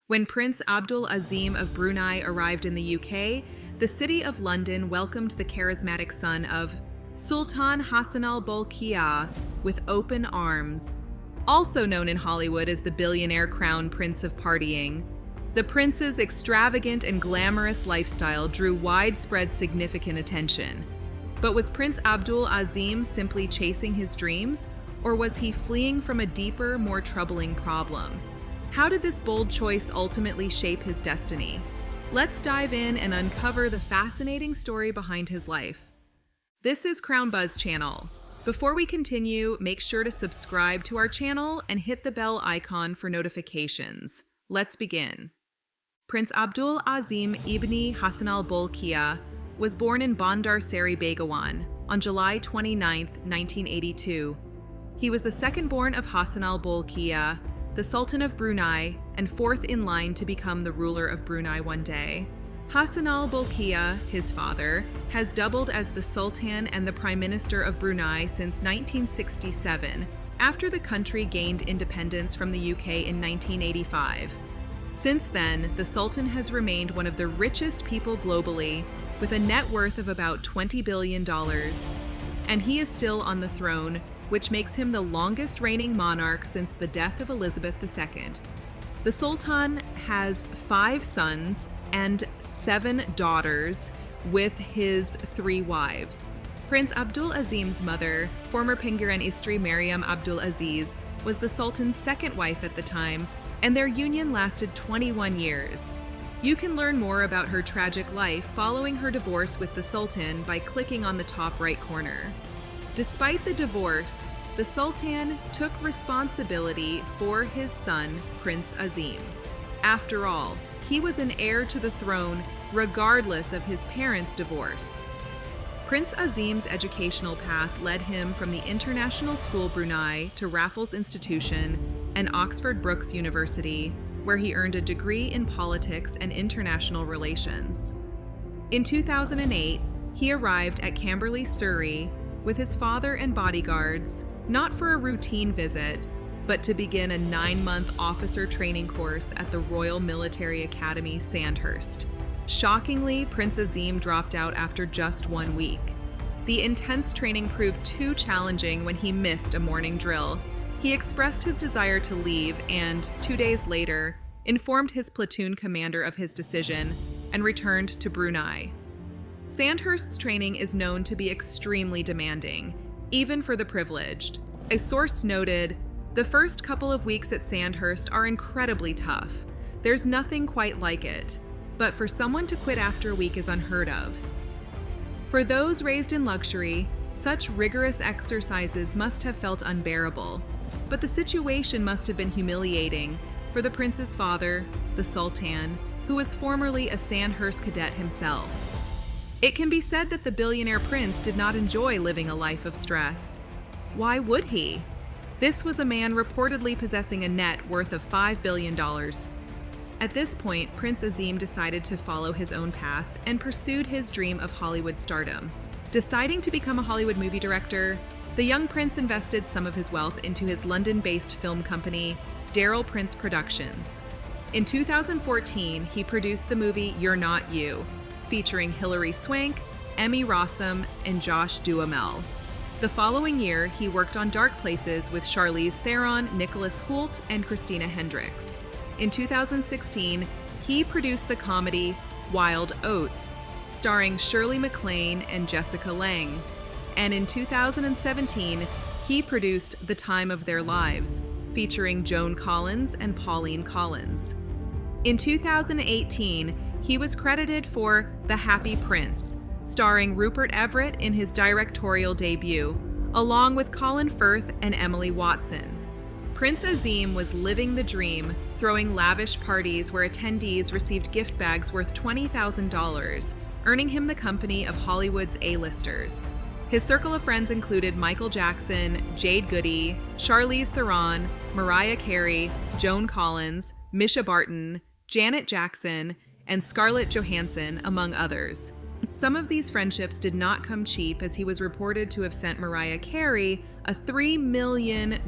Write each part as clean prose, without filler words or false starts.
When Prince Abdul Azim of Brunei arrived in the UK, the city of London welcomed the charismatic son of Sultan Hassanal Bolkiah with open arms. Also known in Hollywood as the billionaire crown prince of partying, the prince's extravagant and glamorous lifestyle drew widespread significant attention. But was Prince Abdul Azim simply chasing his dreams, or was he fleeing from a deeper, more troubling problem? How did this bold choice ultimately shape his destiny? Let's dive in and uncover the fascinating story behind his life. This is Crown Buzz Channel. Before we continue, make sure to subscribe to our channel and hit the bell icon for notifications. Let's begin. Prince Abdul Azim ibn Hassanal Bolkiah was born in Bandar Seri Begawan on July 29, 1982. He was the second-born of Hassanal Bolkiah, the Sultan of Brunei, and fourth in line to become the ruler of Brunei one day. Hassanal Bolkiah, his father, has doubled as the Sultan and the Prime Minister of Brunei since 1967, after the country gained independence from the UK in 1985. Since then, the Sultan has remained one of the richest people globally, with a net worth of about $20 billion, and he is still on the throne, which makes him the longest reigning monarch since the death of Elizabeth II. The Sultan has 5 sons and 7 daughters with his 3 wives. Prince Abdul Azim's mother, former Pengiran Istri Maryam Abdul Aziz, was the Sultan's second wife at the time, and their union lasted 21 years. You can learn more about her tragic life following her divorce with the Sultan by clicking on the top right corner. Despite the divorce, the Sultan took responsibility for his son, Prince Azim. After all, he was an heir to the throne regardless of his parents' divorce. Prince Azim's educational path led him from the International School Brunei to Raffles Institution and Oxford Brookes University, where he earned a degree in politics and international relations. In 2008, he arrived at Camberley, Surrey, with his father and bodyguards, not for a routine visit, but to begin a 9-month officer training course at the Royal Military Academy, Sandhurst. Shockingly, Prince Azim dropped out after just 1 week. The intense training proved too challenging when he missed a morning drill. He expressed his desire to leave and, 2 days later, informed his platoon commander of his decision and returned to Brunei. Sandhurst's training is known to be extremely demanding, even for the privileged. A source noted, "The first couple of weeks at Sandhurst are incredibly tough. There's nothing quite like it, but for someone to quit after a week is unheard of." For those raised in luxury, such rigorous exercises must have felt unbearable, but the situation must have been humiliating for the prince's father, the Sultan, who was formerly a Sandhurst cadet himself. It can be said that the billionaire prince did not enjoy living a life of stress. Why would he? This was a man reportedly possessing a net worth of $5 billion. At this point, Prince Azim decided to follow his own path and pursued his dream of Hollywood stardom. Deciding to become a Hollywood movie director, the young prince invested some of his wealth into his London-based film company, Daryl Prince Productions. In 2014, he produced the movie You're Not You, featuring Hilary Swank, Emmy Rossum, and Josh Duhamel. The following year, he worked on Dark Places with Charlize Theron, Nicholas Hoult, and Christina Hendricks. In 2016, he produced the comedy Wild Oats, starring Shirley MacLaine and Jessica Lange. And in 2017, he produced The Time of Their Lives, featuring Joan Collins and Pauline Collins. In 2018, he was credited for The Happy Prince, starring Rupert Everett in his directorial debut, along with Colin Firth and Emily Watson. Prince Azim was living the dream, throwing lavish parties where attendees received gift bags worth $20,000, earning him the company of Hollywood's A-listers. His circle of friends included Michael Jackson, Jade Goody, Charlize Theron, Mariah Carey, Joan Collins, Misha Barton, Janet Jackson, and Scarlett Johansson, among others. Some of these friendships did not come cheap, as he was reported to have sent Mariah Carey a $3 million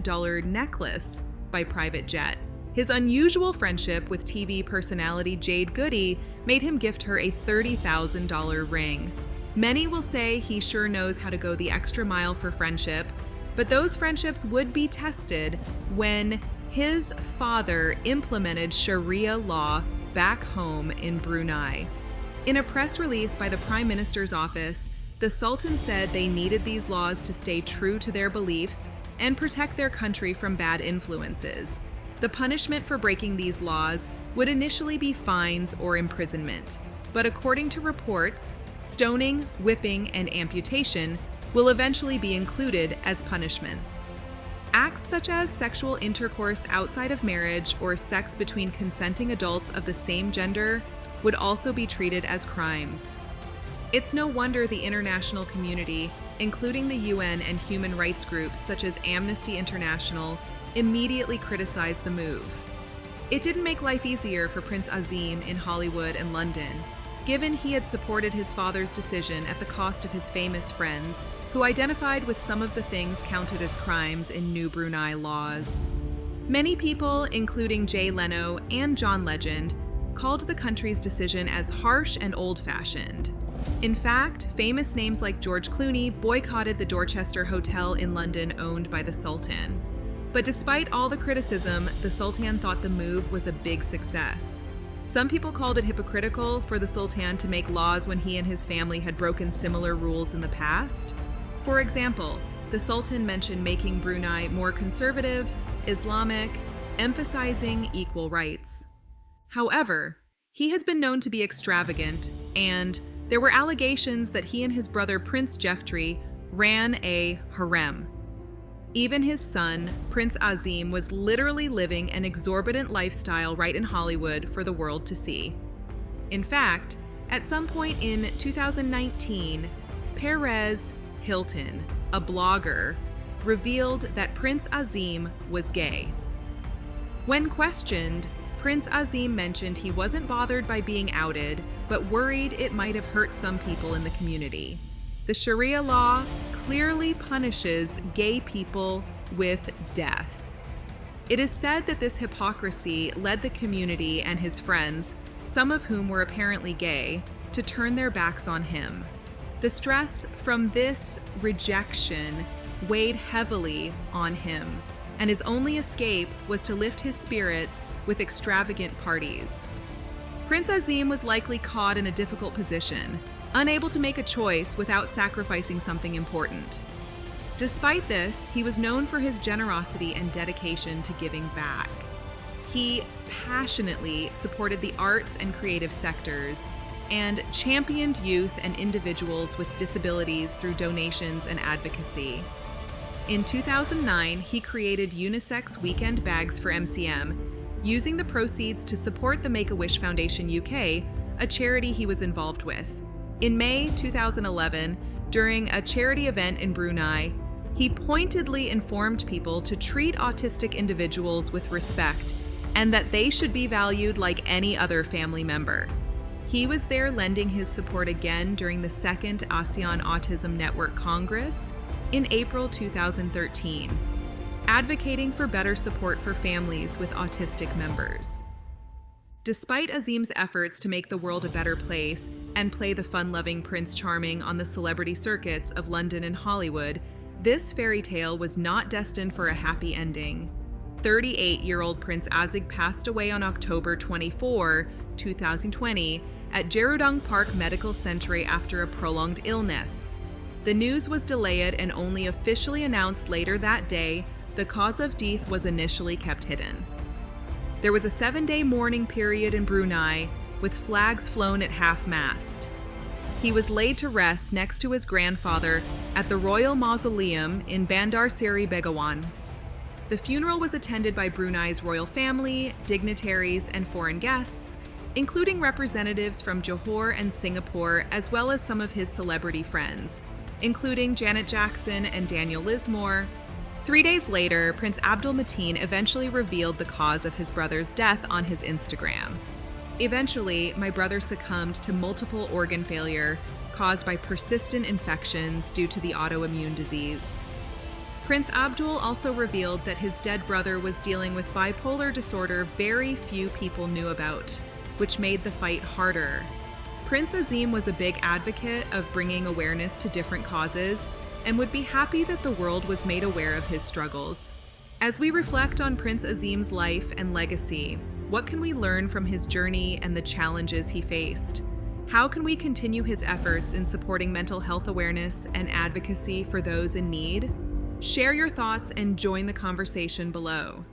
necklace by private jet. His unusual friendship with TV personality Jade Goody made him gift her a $30,000 ring. Many will say he sure knows how to go the extra mile for friendship, but those friendships would be tested when his father implemented Sharia law back home in Brunei. In a press release by the Prime Minister's office, the Sultan said they needed these laws to stay true to their beliefs and protect their country from bad influences. The punishment for breaking these laws would initially be fines or imprisonment, but according to reports, stoning, whipping, and amputation will eventually be included as punishments. Acts such as sexual intercourse outside of marriage or sex between consenting adults of the same gender would also be treated as crimes. It's no wonder the international community, including the UN and human rights groups such as Amnesty International, immediately criticized the move. It didn't make life easier for Prince Azim in Hollywood and London, given he had supported his father's decision at the cost of his famous friends, who identified with some of the things counted as crimes in New Brunei laws. Many people, including Jay Leno and John Legend, called the country's decision as harsh and old-fashioned. In fact, famous names like George Clooney boycotted the Dorchester Hotel in London owned by the Sultan. But despite all the criticism, the Sultan thought the move was a big success. Some people called it hypocritical for the Sultan to make laws when he and his family had broken similar rules in the past. For example, the Sultan mentioned making Brunei more conservative, Islamic, emphasizing equal rights. However, he has been known to be extravagant, and there were allegations that he and his brother Prince Jeffrey ran a harem. Even his son, Prince Azim, was literally living an exorbitant lifestyle right in Hollywood for the world to see. In fact, at some point in 2019, Perez Hilton, a blogger, revealed that Prince Azim was gay. When questioned, Prince Azim mentioned he wasn't bothered by being outed, but worried it might have hurt some people in the community. The Sharia law clearly punishes gay people with death. It is said that this hypocrisy led the community and his friends, some of whom were apparently gay, to turn their backs on him. The stress from this rejection weighed heavily on him, and his only escape was to lift his spirits with extravagant parties. Prince Azim was likely caught in a difficult position, unable to make a choice without sacrificing something important. Despite this, he was known for his generosity and dedication to giving back. He passionately supported the arts and creative sectors and championed youth and individuals with disabilities through donations and advocacy. In 2009, he created unisex weekend bags for MCM, using the proceeds to support the Make-A-Wish Foundation UK, a charity he was involved with. In May 2011, during a charity event in Brunei, he pointedly informed people to treat autistic individuals with respect and that they should be valued like any other family member. He was there lending his support again during the second ASEAN Autism Network Congress in April 2013, advocating for better support for families with autistic members. Despite Azim's efforts to make the world a better place and play the fun-loving Prince Charming on the celebrity circuits of London and Hollywood, this fairy tale was not destined for a happy ending. 38-year-old Prince Azim passed away on October 24, 2020, at Jerudong Park Medical Centre after a prolonged illness. The news was delayed and only officially announced later that day. The cause of death was initially kept hidden. There was a 7-day mourning period in Brunei, with flags flown at half-mast. He was laid to rest next to his grandfather at the Royal Mausoleum in Bandar Seri Begawan. The funeral was attended by Brunei's royal family, dignitaries, and foreign guests, including representatives from Johor and Singapore, as well as some of his celebrity friends, including Janet Jackson and Daniel Lismore. 3 days later, Prince Abdul Mateen eventually revealed the cause of his brother's death on his Instagram. Eventually, my brother succumbed to multiple organ failure caused by persistent infections due to the autoimmune disease. Prince Abdul also revealed that his dead brother was dealing with bipolar disorder very few people knew about, which made the fight harder. Prince Azim was a big advocate of bringing awareness to different causes and would be happy that the world was made aware of his struggles. As we reflect on Prince Azim's life and legacy, what can we learn from his journey and the challenges he faced? How can we continue his efforts in supporting mental health awareness and advocacy for those in need? Share your thoughts and join the conversation below.